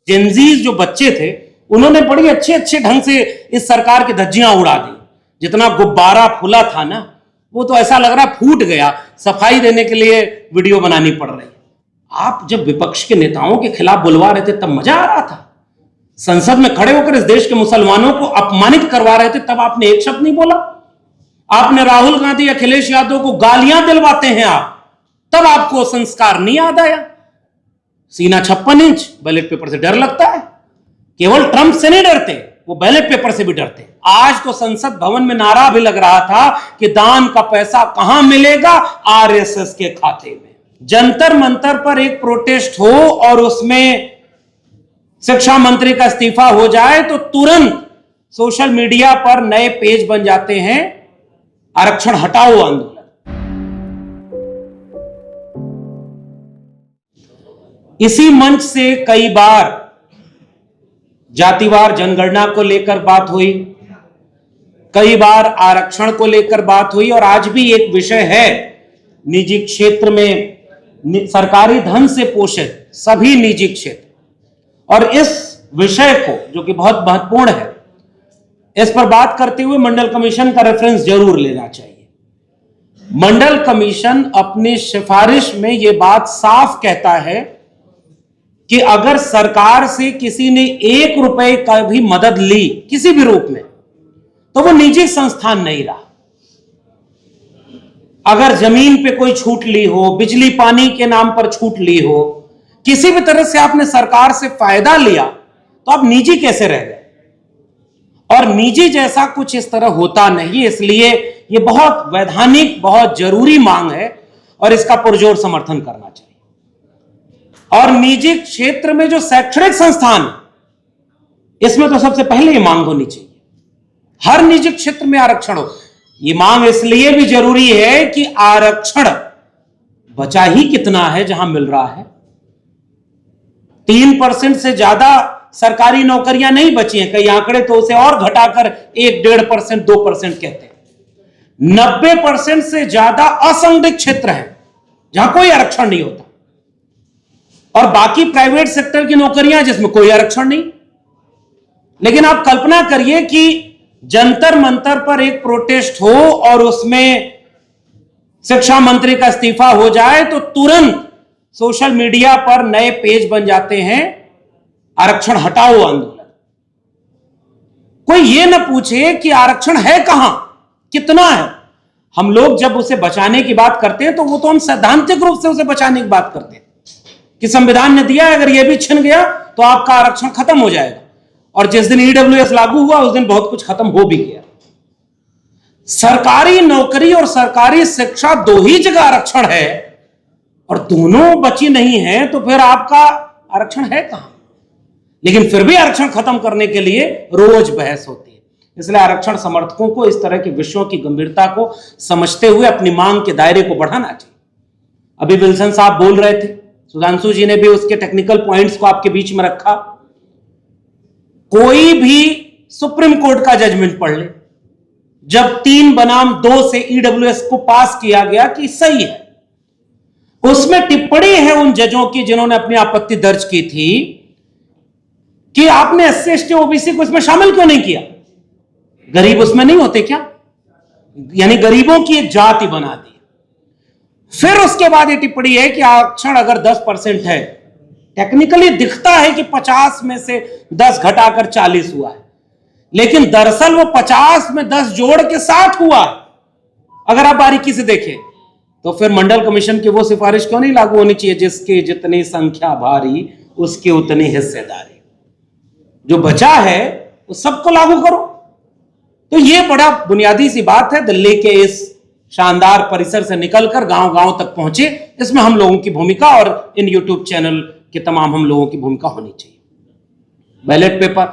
Gen Zs जो बच्चे थे उन्होंने बड़ी अच्छे अच्छे ढंग से इस सरकार की धज्जियां उड़ा दी। जितना गुब्बारा फूला था ना, वो तो ऐसा लग रहा फूट गया। सफाई देने के लिए वीडियो बनानी पड़ रही। आप जब विपक्ष के नेताओं के खिलाफ बुलवा रहे थे तब मजा आ रहा था। संसद में खड़े होकर इस देश के मुसलमानों को अपमानित करवा रहे थे तब आपने एक शब्द नहीं बोला। आपने राहुल गांधी, अखिलेश यादव को गालियां दिलवाते हैं आप, तब आपको संस्कार नहीं याद आया। सीना 56 इंच, बैलेट पेपर से डर लगता है। केवल ट्रंप से नहीं डरते, वो बैलेट पेपर से भी डरते हैं। आज तो संसद भवन में नारा भी लग रहा था कि दान का पैसा कहां मिलेगा, आरएसएस के खाते में। जंतर मंतर पर एक प्रोटेस्ट हो और उसमें शिक्षा मंत्री का इस्तीफा हो जाए तो तुरंत सोशल मीडिया पर नए पेज बन जाते हैं, आरक्षण हटाओ आंदोलन। इसी मंच से कई बार जातिवार जनगणना को लेकर बात हुई, कई बार आरक्षण को लेकर बात हुई, और आज भी एक विषय है निजी क्षेत्र में सरकारी धन से पोषित सभी निजी क्षेत्र। और इस विषय को, जो कि बहुत महत्वपूर्ण है, इस पर बात करते हुए मंडल कमीशन का रेफरेंस जरूर लेना चाहिए। मंडल कमीशन अपनी सिफारिश में यह बात साफ कहता है कि अगर सरकार से किसी ने 1 रुपए का भी मदद ली किसी भी रूप में तो वो निजी संस्थान नहीं रहा। अगर जमीन पे कोई छूट ली हो, बिजली पानी के नाम पर छूट ली हो, किसी भी तरह से आपने सरकार से फायदा लिया तो आप निजी कैसे रह गए? और निजी जैसा कुछ इस तरह होता नहीं। इसलिए यह बहुत वैधानिक, बहुत जरूरी मांग है और इसका पुरजोर समर्थन करना चाहिए। और निजी क्षेत्र में जो शैक्षणिक संस्थान, इसमें तो सबसे पहले ये मांग होनी चाहिए, हर निजी क्षेत्र में आरक्षण हो। ये मांग इसलिए भी जरूरी है कि आरक्षण बचा ही कितना है जहां मिल रहा है। 3% से ज्यादा सरकारी नौकरियां नहीं बची हैं। कई आंकड़े तो उसे और घटाकर 1-1.5%, 2% कहते हैं। 90% से ज्यादा असंगठित क्षेत्र है जहां कोई आरक्षण नहीं होता, और बाकी प्राइवेट सेक्टर की नौकरियां जिसमें कोई आरक्षण नहीं। लेकिन आप कल्पना करिए कि जंतर मंतर पर एक प्रोटेस्ट हो और उसमें शिक्षा मंत्री का इस्तीफा हो जाए तो तुरंत सोशल मीडिया पर नए पेज बन जाते हैं, आरक्षण हटाओ आंदोलन। कोई यह ना पूछे कि आरक्षण है कहां, कितना है। हम लोग जब उसे बचाने की बात करते हैं तो वो तो हम सैद्धांतिक रूप से उसे बचाने की बात करते हैं कि संविधान ने दिया है, अगर यह भी छिन गया तो आपका आरक्षण खत्म हो जाएगा। और जिस दिन ईडब्ल्यूएस लागू हुआ उस दिन बहुत कुछ खत्म हो भी गया। सरकारी नौकरी और सरकारी शिक्षा दो ही जगह आरक्षण है और दोनों बची नहीं है, तो फिर आपका आरक्षण है कहां? लेकिन फिर भी आरक्षण खत्म करने के लिए रोज बहस होती है। इसलिए आरक्षण समर्थकों को इस तरह के विषयों की गंभीरता को समझते हुए अपनी मांग के दायरे को बढ़ाना चाहिए। अभी विल्सन साहब बोल रहे थे, सुधांशु जी ने भी उसके टेक्निकल पॉइंट्स को आपके बीच में रखा। कोई भी सुप्रीम कोर्ट का जजमेंट पढ़ ले, जब 3 बनाम 2 से ईडब्ल्यूएस को पास किया गया कि सही है, उसमें टिप्पणी है उन जजों की जिन्होंने अपनी आपत्ति दर्ज की थी कि आपने एससी एसटी ओबीसी को इसमें शामिल क्यों नहीं किया? गरीब उसमें नहीं होते क्या? यानी गरीबों की एक जाति बना दी। फिर उसके बाद ये टिप्पणी है कि आरक्षण अगर 10% है, टेक्निकली दिखता है कि 50 में से 10 घटाकर 40 हुआ है, लेकिन दरअसल वो 50 में 10 जोड़ के 60 हुआ। अगर आप बारीकी से देखें तो फिर मंडल कमीशन की वो सिफारिश क्यों नहीं लागू होनी चाहिए, जिसकी जितनी संख्या भारी उसकी उतनी हिस्सेदारी। जो बचा है वो सबको लागू करो। तो ये बड़ा बुनियादी सी बात है। दिल्ली के इस शानदार परिसर से निकलकर गांव-गांव तक पहुंचे, इसमें हम लोगों की भूमिका और इन यूट्यूब चैनल के तमाम हम लोगों की भूमिका होनी चाहिए। बैलेट पेपर,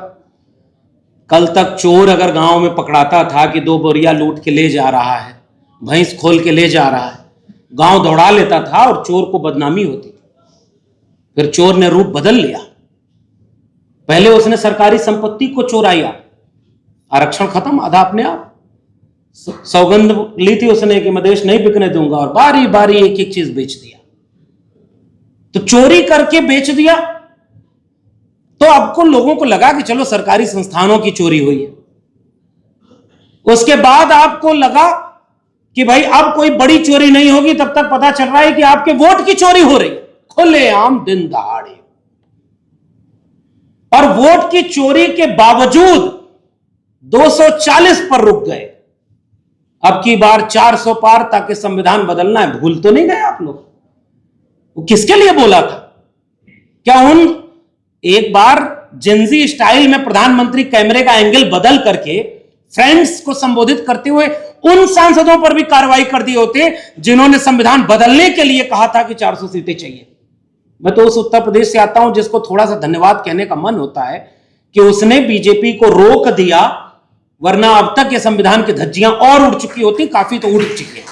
कल तक चोर अगर गांव में पकड़ाता था कि 2 बोरिया लूट के ले जा रहा है, भैंस खोल के ले जा रहा है, गांव दौड़ा लेता था और चोर को बदनामी होती थी। फिर चोर ने रूप बदल लिया। पहले उसने सरकारी संपत्ति को चोराया, आरक्षण खत्म, आधा अपने आप। सौगंध ली थी उसने कि मैं देश नहीं बिकने दूंगा, और बारी बारी एक एक चीज बेच दिया। तो चोरी करके बेच दिया तो आपको लोगों को लगा कि चलो सरकारी संस्थानों की चोरी हुई है। उसके बाद आपको लगा कि भाई अब कोई बड़ी चोरी नहीं होगी, तब तक पता चल रहा है कि आपके वोट की चोरी हो रही, खुलेआम दिन दहाड़े। और वोट की चोरी के बावजूद 240 पर रुक गए। अब की बार 400 पार ताकि संविधान बदलना है। भूल तो नहीं गए आप लोग? वो किसके लिए बोला था? क्या उन एक बार जेंजी स्टाइल में प्रधानमंत्री कैमरे का एंगल बदल करके फ्रेंड्स को संबोधित करते हुए उन सांसदों पर भी कार्रवाई कर दिए होते जिन्होंने संविधान बदलने के लिए कहा था कि 400 सीटें चाहिए। मैं तो उस उत्तर प्रदेश से आता हूं जिसको थोड़ा सा धन्यवाद कहने का मन होता है कि उसने बीजेपी को रोक दिया, वरना अब तक ये संविधान की धज्जियां और उड़ चुकी होती, काफी तो उड़ चुकी है।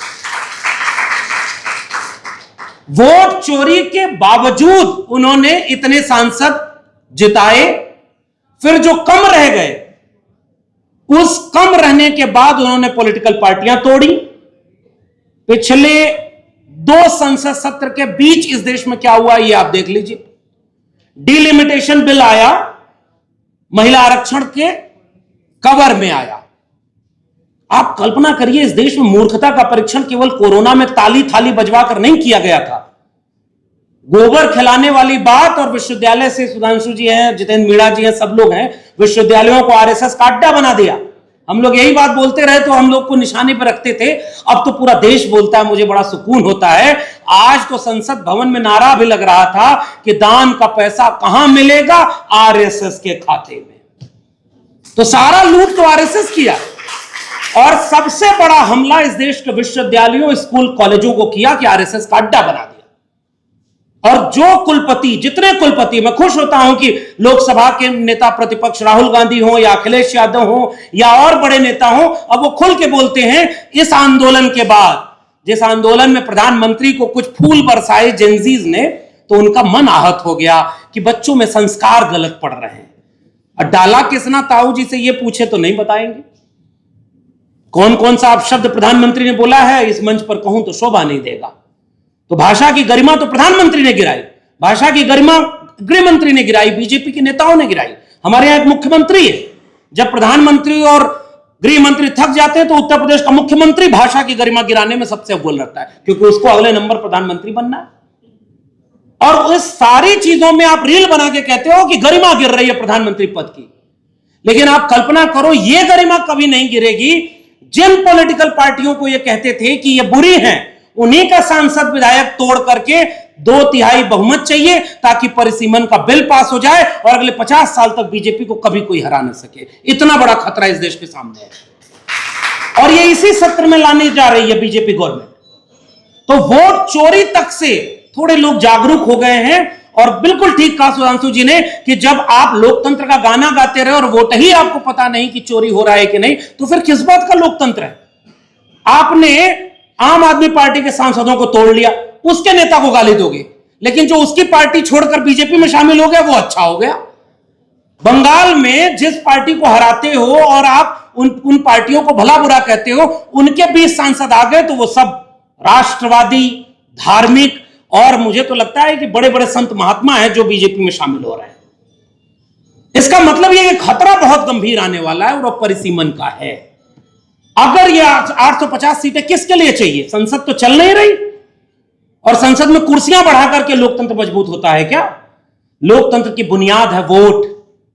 वोट चोरी के बावजूद उन्होंने इतने सांसद जिताए, फिर जो कम रह गए उस कम रहने के बाद उन्होंने पॉलिटिकल पार्टियां तोड़ी। पिछले 2 संसद सत्र के बीच इस देश में क्या हुआ ये आप देख लीजिए। डिलिमिटेशन बिल आया, महिला आरक्षण के कवर में आया। आप कल्पना करिए, इस देश में मूर्खता का परीक्षण केवल कोरोना में ताली थाली बजवा कर नहीं किया गया था। गोबर खिलाने वाली बात, और विश्वविद्यालय से सुधांशु जी हैं, जितेंद्र मीणा जी हैं, सब लोग हैं, विश्वविद्यालयों को आरएसएस का अड्डा बना दिया। हम लोग यही बात बोलते रहे तो हम लोग को निशाने पर रखते थे। अब तो पूरा देश बोलता है, मुझे बड़ा सुकून होता है। आज तो संसद भवन में नारा भी लग रहा था कि दान का पैसा कहां मिलेगा? आरएसएस के खाते में। तो सारा लूट तो आरएसएस किया। और सबसे बड़ा हमला इस देश के विश्वविद्यालयों, स्कूल, कॉलेजों को किया कि आरएसएस का अड्डा बना दिया। और जो कुलपति, जितने कुलपति, मैं खुश होता हूं कि लोकसभा के नेता प्रतिपक्ष राहुल गांधी हो या अखिलेश यादव हो या और बड़े नेता हो, अब वो खुल के बोलते हैं इस आंदोलन के बाद, जिस आंदोलन में प्रधानमंत्री को कुछ फूल बरसाए जेंजीज ने, तो उनका मन आहत हो गया कि बच्चों में संस्कार गलत पड़ रहे हैं। और डाला किसना ताऊ जी से ये पूछे तो नहीं बताएंगे। कौन कौन सा अपशब्द प्रधानमंत्री ने बोला है इस मंच पर कहूं तो शोभा नहीं देगा। तो भाषा की गरिमा तो प्रधानमंत्री ने गिराई, भाषा की गरिमा गृह मंत्री ने गिराई, बीजेपी के नेताओं ने गिराई। हमारे यहां एक मुख्यमंत्री है, जब प्रधानमंत्री और गृह मंत्री थक जाते हैं तो उत्तर प्रदेश का मुख्यमंत्री भाषा की गरिमा गिराने में सबसे अव्वल रहता है, क्योंकि उसको अगले नंबर प्रधानमंत्री बनना है। और उस सारी चीजों में आप रील बना के कहते हो कि गरिमा गिर रही है प्रधानमंत्री पद की। लेकिन आप कल्पना करो, यह गरिमा कभी नहीं गिरेगी जिन पॉलिटिकल पार्टियों को यह कहते थे कि ये बुरी हैं, उन्हीं का सांसद विधायक तोड़ करके 2/3 बहुमत चाहिए ताकि परिसीमन का बिल पास हो जाए और अगले 50 साल तक बीजेपी को कभी कोई हरा न सके। इतना बड़ा खतरा इस देश के सामने है और ये इसी सत्र में लाने जा रही है बीजेपी गवर्नमेंट। तो वोट चोरी तक से थोड़े लोग जागरूक हो गए हैं। और बिल्कुल ठीक कहा सुधांशु जी ने कि जब आप लोकतंत्र का गाना गाते रहे और वोट ही आपको पता नहीं कि चोरी हो रहा है कि नहीं, तो फिर किस बात का लोकतंत्र है? आपने आम आदमी पार्टी के सांसदों को तोड़ लिया, उसके नेता को गाली दोगे, लेकिन जो उसकी पार्टी छोड़कर बीजेपी में शामिल हो गया वो अच्छा हो गया। बंगाल में जिस पार्टी को हराते हो और आप उन पार्टियों को भला बुरा कहते हो, उनके 20 सांसद आ गए तो वो सब राष्ट्रवादी, धार्मिक, और मुझे तो लगता है कि बड़े बड़े संत महात्मा हैं जो बीजेपी में शामिल हो रहे हैं। इसका मतलब यह खतरा बहुत गंभीर आने वाला है और परिसीमन का है। अगर यह 850 सीटें किसके लिए चाहिए? संसद तो चल नहीं रही और संसद में कुर्सियां बढ़ा करके लोकतंत्र मजबूत होता है क्या? लोकतंत्र की बुनियाद है वोट।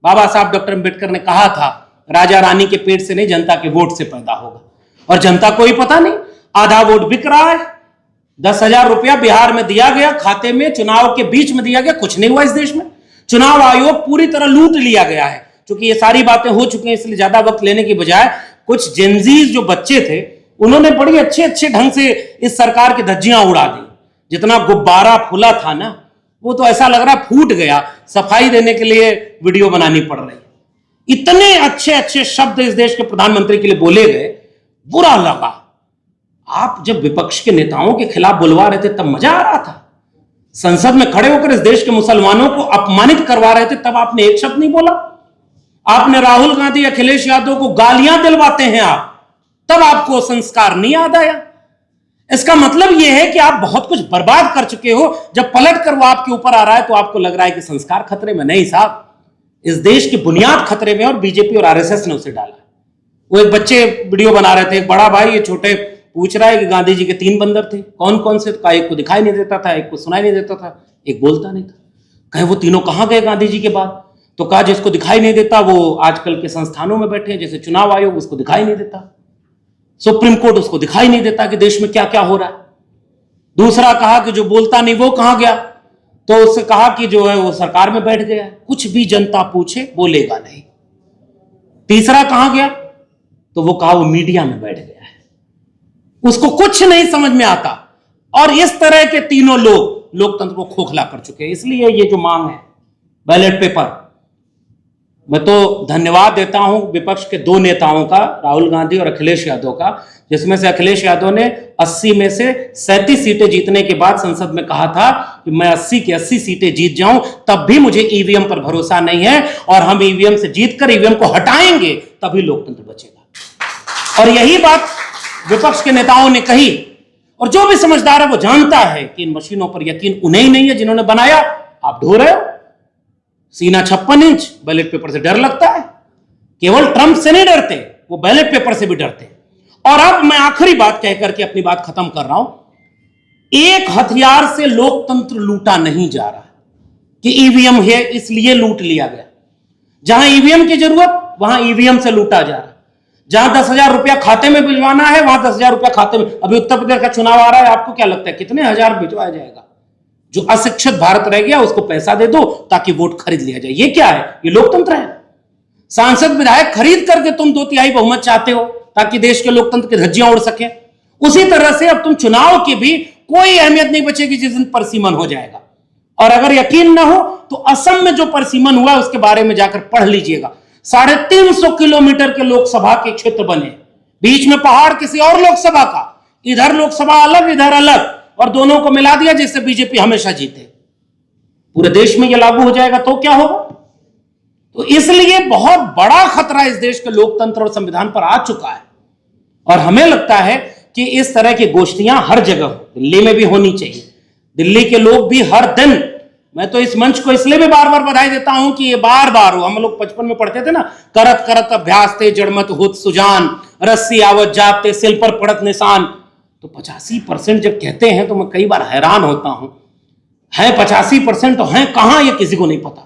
बाबा साहब डॉक्टर अंबेडकर ने कहा था, राजा रानी के पेट से नहीं, जनता के वोट से पैदा होगा। और जनता को ही पता नहीं, आधा वोट बिक रहा है। 10,000 रुपया बिहार में दिया गया खाते में, चुनाव के बीच में दिया गया, कुछ नहीं हुआ इस देश में। चुनाव आयोग पूरी तरह लूट लिया गया है। क्योंकि ये सारी बातें हो चुकी हैं, इसलिए ज्यादा वक्त लेने की बजाय कुछ जेंजीज जो बच्चे थे उन्होंने बड़ी अच्छे अच्छे ढंग से इस सरकार की धज्जियां उड़ा दी। जितना गुब्बारा फूला था ना, वो तो ऐसा लग रहा फूट गया। सफाई देने के लिए वीडियो बनानी पड़ रही। इतने अच्छे अच्छे शब्द इस देश के प्रधानमंत्री के लिए बोले गए, बुरा लगा। आप जब विपक्ष के नेताओं के खिलाफ बुलवा रहे थे तब मजा आ रहा था। संसद में खड़े होकर इस देश के मुसलमानों को अपमानित करवा रहे थे तब आपने एक शब्द नहीं बोला। आपने राहुल गांधी, अखिलेश यादव को गालियां दिलवाते हैं आप, तब आपको संस्कार नहीं याद आया। इसका मतलब यह है कि आप बहुत कुछ बर्बाद कर चुके हो। जब पलट कर वो आपके ऊपर आ रहा है तो आपको लग रहा है कि संस्कार खतरे में। नहीं साहब, इस देश की बुनियाद खतरे में, और बीजेपी और आरएसएस ने उसे डाला। वो एक बच्चे वीडियो बना रहे थे, एक बड़ा भाई ये छोटे पूछ रहा है कि गांधी जी के 3 बंदर थे, कौन कौन से? कहा एक को दिखाई नहीं देता था, एक को सुनाई नहीं देता था, एक बोलता नहीं था। कहे वो तीनों कहां गए गांधी जी के बाद? तो कहा जिसको दिखाई नहीं देता वो आजकल के संस्थानों में बैठे हैं, जैसे चुनाव आयोग, उसको दिखाई नहीं देता, सुप्रीम कोर्ट उसको दिखाई नहीं देता कि देश में क्या क्या हो रहा है। दूसरा कहा कि जो बोलता नहीं वो कहां गया? तो उससे कहा कि जो है वो सरकार में बैठ गया, कुछ भी जनता पूछे बोलेगा नहीं। तीसरा कहां गया? तो वो कहा वो मीडिया में बैठ गया है, उसको कुछ नहीं समझ में आता। और इस तरह के तीनों लोग लोकतंत्र को खोखला कर चुके हैं। इसलिए ये जो मांग है बैलेट पेपर, मैं तो धन्यवाद देता हूं विपक्ष के 2 नेताओं का, राहुल गांधी और अखिलेश यादव का, जिसमें से अखिलेश यादव ने 80 में से 37 सीटें जीतने के बाद संसद में कहा था कि मैं 80 की 80 सीटें जीत जाऊं तब भी मुझे ईवीएम पर भरोसा नहीं है, और हम ईवीएम से जीतकर ईवीएम को हटाएंगे तभी लोकतंत्र बचेगा। और यही बात विपक्ष के नेताओं ने कही, और जो भी समझदार है वो जानता है कि इन मशीनों पर यकीन उन्हें ही नहीं है जिन्होंने बनाया। आप ढो रहे हो, सीना 56 इंच, बैलेट पेपर से डर लगता है। केवल ट्रंप से नहीं डरते, वो बैलेट पेपर से भी डरते हैं। और अब मैं आखिरी बात कहकर के अपनी बात खत्म कर रहा हूं। एक हथियार से लोकतंत्र लूटा नहीं जा रहा कि ईवीएम है इसलिए लूट लिया गया। जहां ईवीएम की जरूरत वहां ईवीएम से लूटा जा रहा। जहां 10,000 रुपया खाते में भिजवाना है वहां 10,000 रुपया खाते में। अभी उत्तर प्रदेश का चुनाव आ रहा है, आपको क्या लगता है कितने हजार भिजवाया जाएगा? जो अशिक्षित भारत रह गया उसको पैसा दे दो ताकि वोट खरीद लिया जाए। ये क्या है? ये लोकतंत्र है। सांसद विधायक खरीद करके तुम 2/3 बहुमत चाहते हो ताकि देश के लोकतंत्र की धज्जियां उड़ सके। उसी तरह से अब तुम चुनाव की भी कोई अहमियत नहीं बचेगी जिस दिन परसीमन हो जाएगा। और अगर यकीन ना हो तो असम में जो परसीमन हुआ उसके बारे में जाकर पढ़ लीजिएगा। 350 किलोमीटर के लोकसभा के क्षेत्र बने, बीच में पहाड़ किसी और लोकसभा का, इधर लोकसभा अलग इधर अलग, और दोनों को मिला दिया जिससे बीजेपी हमेशा जीते। पूरे देश में यह लागू हो जाएगा तो क्या होगा? तो इसलिए बहुत बड़ा खतरा इस देश के लोकतंत्र और संविधान पर आ चुका है। और हमें लगता है कि इस तरह की गोष्ठियां हर जगह, दिल्ली में भी होनी चाहिए। दिल्ली के लोग भी हर दिन, मैं तो इस मंच को इसलिए भी बार बार बधाई देता हूं कि ये बार बार हो। हम लोग 55 में पढ़ते थे ना, करत करत अभ्यास थे जड़मत हुत सुजान, रस्सी आवत जाते सिल पर पड़त निशान। तो 85% जब कहते हैं तो मैं कई बार हैरान होता हूं, है 85% तो है कहां, ये किसी को नहीं पता।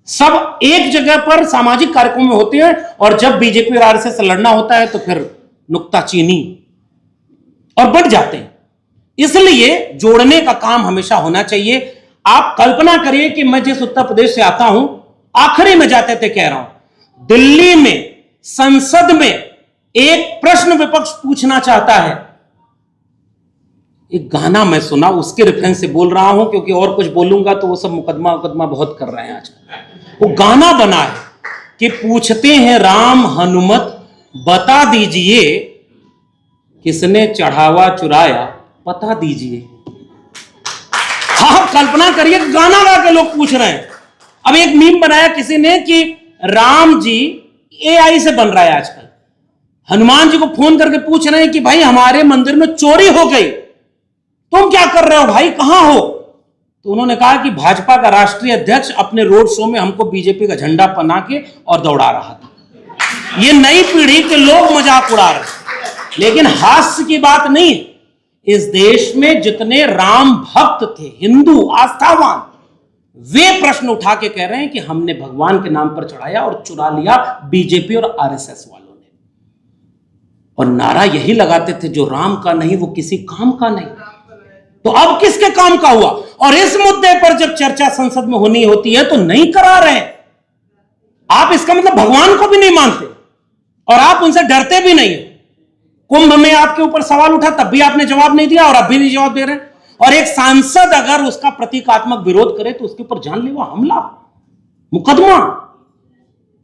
सब एक जगह पर सामाजिक कार्यक्रम में होते हैं, और जब बीजेपी और आरएसएस से लड़ना होता है तो फिर नुक्ताचीनी और बढ़ जाते हैं। इसलिए जोड़ने का काम हमेशा होना चाहिए। आप कल्पना करिए कि मैं जिस उत्तर प्रदेश से आता हूं, आखिरी में जाते थे कह रहा हूं, दिल्ली में संसद में एक प्रश्न विपक्ष पूछना चाहता है। एक गाना मैं सुना, उसके रेफरेंस से बोल रहा हूं, क्योंकि और कुछ बोलूंगा तो वो सब मुकदमा बहुत कर रहे हैं आजकल। वो गाना बना है कि पूछते हैं राम हनुमत बता दीजिए, किसने चढ़ावा चुराया पता दीजिए। आप कल्पना करिए, गाना गा के लोग पूछ रहे हैं। अब एक मीम बनाया किसी ने कि राम जी एआई से बन रहा है आजकल, हनुमान जी को फोन करके पूछ रहे हैं कि भाई हमारे मंदिर में चोरी हो गई, तुम क्या कर रहे हो भाई, कहां हो? तो उन्होंने कहा कि भाजपा का राष्ट्रीय अध्यक्ष अपने रोड शो में हमको बीजेपी का झंडा पहना के और दौड़ा रहा था। ये नई पीढ़ी के लोग मजाक उड़ा रहे, लेकिन हास्य की बात नहीं। इस देश में जितने राम भक्त थे, हिंदू आस्थावान, वे प्रश्न उठा के कह रहे हैं कि हमने भगवान के नाम पर चढ़ाया और चुरा लिया बीजेपी और आरएसएस वालों ने। और नारा यही लगाते थे, जो राम का नहीं वो किसी काम का नहीं। तो अब किसके काम का हुआ? और इस मुद्दे पर जब चर्चा संसद में होनी होती है तो नहीं करा रहे। आप इसका मतलब भगवान को भी नहीं मानते और आप उनसे डरते भी नहीं। कुंभ में आपके ऊपर सवाल उठा तब भी आपने जवाब नहीं दिया और अब भी नहीं जवाब दे रहे। और एक सांसद अगर उसका प्रतीकात्मक विरोध करे तो उसके ऊपर जानलेवा हमला, मुकदमा।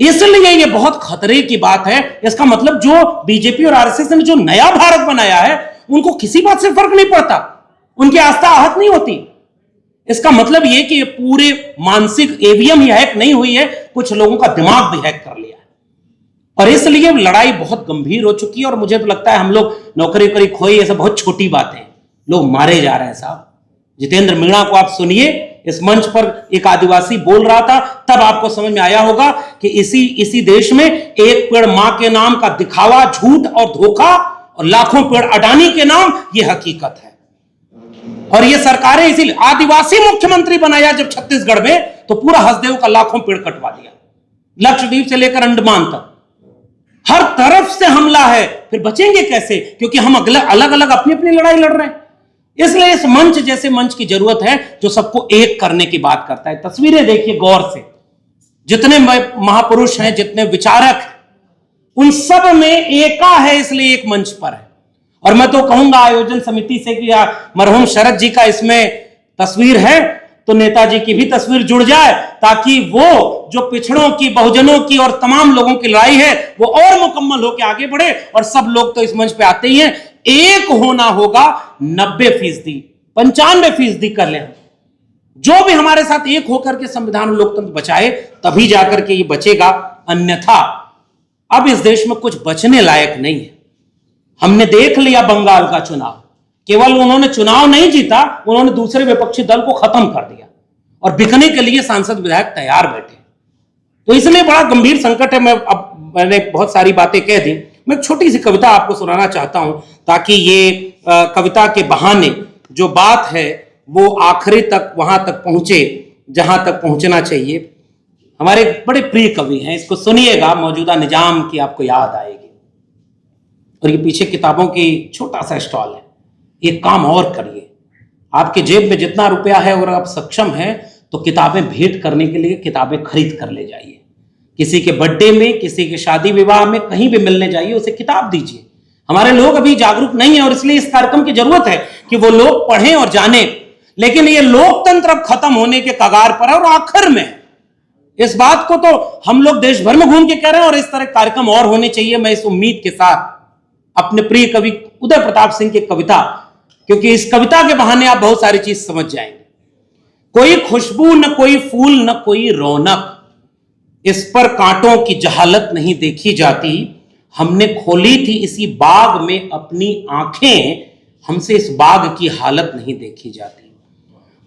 इसलिए यह बहुत खतरे की बात है। इसका मतलब जो बीजेपी और आरएसएस ने जो नया भारत बनाया है उनको किसी बात से फर्क नहीं पड़ता, उनकी आस्था आहत नहीं होती। इसका मतलब यह कि ये पूरे मानसिक ईवीएम ही हैक नहीं हुई है, कुछ लोगों का दिमाग भी हैक कर लिया है। और इसलिए लड़ाई बहुत गंभीर हो चुकी है। और मुझे तो लगता है हम लोग नौकरी करी खोई, ऐसा बहुत छोटी बात है। लोग मारे जा रहे हैं साहब। जितेंद्र मीणा को आप सुनिए, इस मंच पर एक आदिवासी बोल रहा था, तब आपको समझ में आया होगा कि इसी देश में एक पेड़ मां के नाम का दिखावा, झूठ और धोखा, और लाखों पेड़ अडानी के नाम, यह हकीकत है। और ये सरकारें इसीलिए आदिवासी मुख्यमंत्री बनाया जब छत्तीसगढ़ में, तो पूरा हसदेव का लाखों पेड़ कटवा दिया, लक्षद्वीप से लेकर अंडमान तक हर तरफ से हमला है। फिर बचेंगे कैसे? क्योंकि हम अलग अलग अपनी अपनी लड़ाई लड़ रहे हैं। इसलिए इस मंच जैसे मंच की जरूरत है जो सबको एक करने की बात करता है। तस्वीरें देखिए गौर से, जितने महापुरुष हैं, जितने विचारक हैं, उन सब में एका है, इसलिए एक मंच पर है। और मैं तो कहूंगा आयोजन समिति से कि मरहूम शरद जी का इसमें तस्वीर है तो नेताजी की भी तस्वीर जुड़ जाए, ताकि वो जो पिछड़ों की, बहुजनों की और तमाम लोगों की लड़ाई है वो और मुकम्मल होकर आगे बढ़े। और सब लोग तो इस मंच पे आते ही हैं, एक होना होगा 90%, 95% कर लें। जो भी हमारे साथ एक होकर के संविधान लोकतंत्र बचाए, तभी जाकर के ये बचेगा, अन्यथा अब इस देश में कुछ बचने लायक नहीं है। हमने देख लिया बंगाल का चुनाव, केवल उन्होंने चुनाव नहीं जीता, उन्होंने दूसरे विपक्षी दल को खत्म कर दिया और बिकने के लिए सांसद विधायक तैयार बैठे। तो इसलिए बड़ा गंभीर संकट है। मैंने बहुत सारी बातें कह दी, मैं एक छोटी सी कविता आपको सुनाना चाहता हूं, ताकि ये कविता के बहाने जो बात है वो आखिरी तक, वहां तक पहुंचे जहां तक पहुंचना चाहिए। हमारे बड़े प्रिय कवि हैं, इसको सुनिएगा, मौजूदा निजाम की आपको याद आएगी। और ये पीछे किताबों की छोटा सा स्टॉल है, एक काम और करिए, आपके जेब में जितना रुपया है और आप सक्षम हैं तो किताबें भेंट करने के लिए किताबें खरीद कर ले जाइए। किसी के बर्थडे में, किसी के शादी विवाह में, कहीं भी मिलने जाइए, उसे किताब दीजिए। हमारे लोग अभी जागरूक नहीं है और इसलिए इस कार्यक्रम की जरूरत है कि वो लोग पढ़ें और जानें। लेकिन ये लोकतंत्र अब खत्म होने के कगार पर है और आखिर में इस बात को तो हम लोग देश भर में घूम के कह रहे हैं और इस तरह कार्यक्रम और होने चाहिए। मैं इस उम्मीद के साथ अपने प्रिय कवि उदय प्रताप सिंह की कविता, क्योंकि इस कविता के बहाने आप बहुत सारी चीज समझ जाएंगे। कोई खुशबू न कोई फूल न कोई रौनक, इस पर कांटों की जहालत नहीं देखी जाती। हमने खोली थी इसी बाग में अपनी आंखें, हमसे इस बाग की हालत नहीं देखी जाती।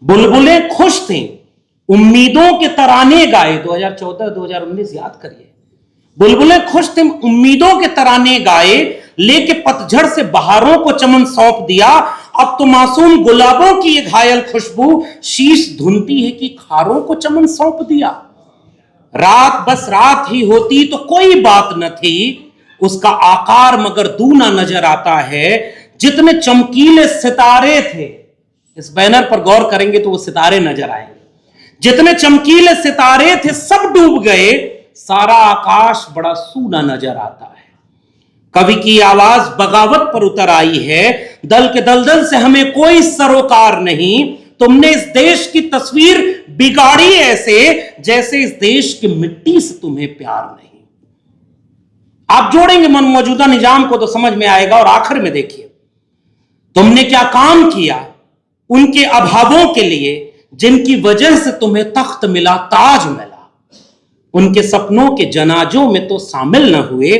बुलबुलें खुश थीं, उम्मीदों के तराने गाए। 2014-2019 याद करिए। बुलबुलें खुश थीं, उम्मीदों के तराने गाए, लेके पतझड़ से बहारों को चमन सौंप दिया। अब तो मासूम गुलाबों की ये घायल खुशबू शीश धुनती है कि खारों को चमन सौंप दिया। रात बस रात ही होती तो कोई बात न थी, उसका आकार मगर दूना नजर आता है। जितने चमकीले सितारे थे, इस बैनर पर गौर करेंगे तो वो सितारे नजर आएंगे। जितने चमकीले सितारे थे सब डूब गए, सारा आकाश बड़ा सूना नजर आता है। कवि की आवाज बगावत पर उतर आई है, दल के दलदल से हमें कोई सरोकार नहीं। तुमने इस देश की तस्वीर बिगाड़ी ऐसे, जैसे इस देश की मिट्टी से तुम्हें प्यार नहीं। आप जोड़ेंगे मौजूदा निजाम को तो समझ में आएगा। और आखिर में देखिए, तुमने क्या काम किया उनके अभावों के लिए, जिनकी वजह से तुम्हें तख्त मिला, ताज मिला। उनके सपनों के जनाजों में तो शामिल न हुए,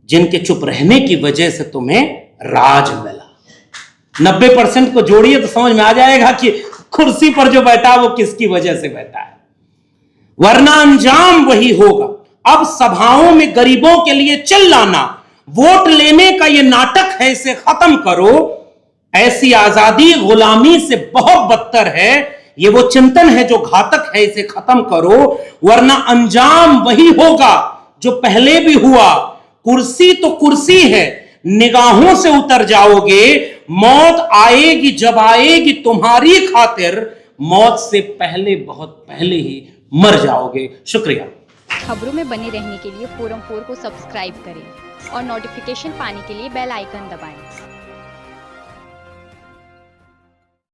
जिनके चुप रहने की वजह से तुम्हें राज मिला। 90% को जोड़िए तो समझ में आ जाएगा कि कुर्सी पर जो बैठा वो किसकी वजह से बैठा है, वरना अंजाम वही होगा। अब सभाओं में गरीबों के लिए चिल्लाना, वोट लेने का ये नाटक है, इसे खत्म करो। ऐसी आजादी गुलामी से बहुत बदतर है, ये वो चिंतन है जो घातक है, इसे खत्म करो, वरना अंजाम वही होगा जो पहले भी हुआ। कुर्सी तो कुर्सी है, निगाहों से उतर जाओगे। मौत आएगी जब आएगी तुम्हारी खातिर, मौत से पहले बहुत पहले ही मर जाओगे। शुक्रिया। खबरों में बने रहने के लिए फोरम 4 को सब्सक्राइब करें और नोटिफिकेशन पाने के लिए बेल आइकन दबाएं।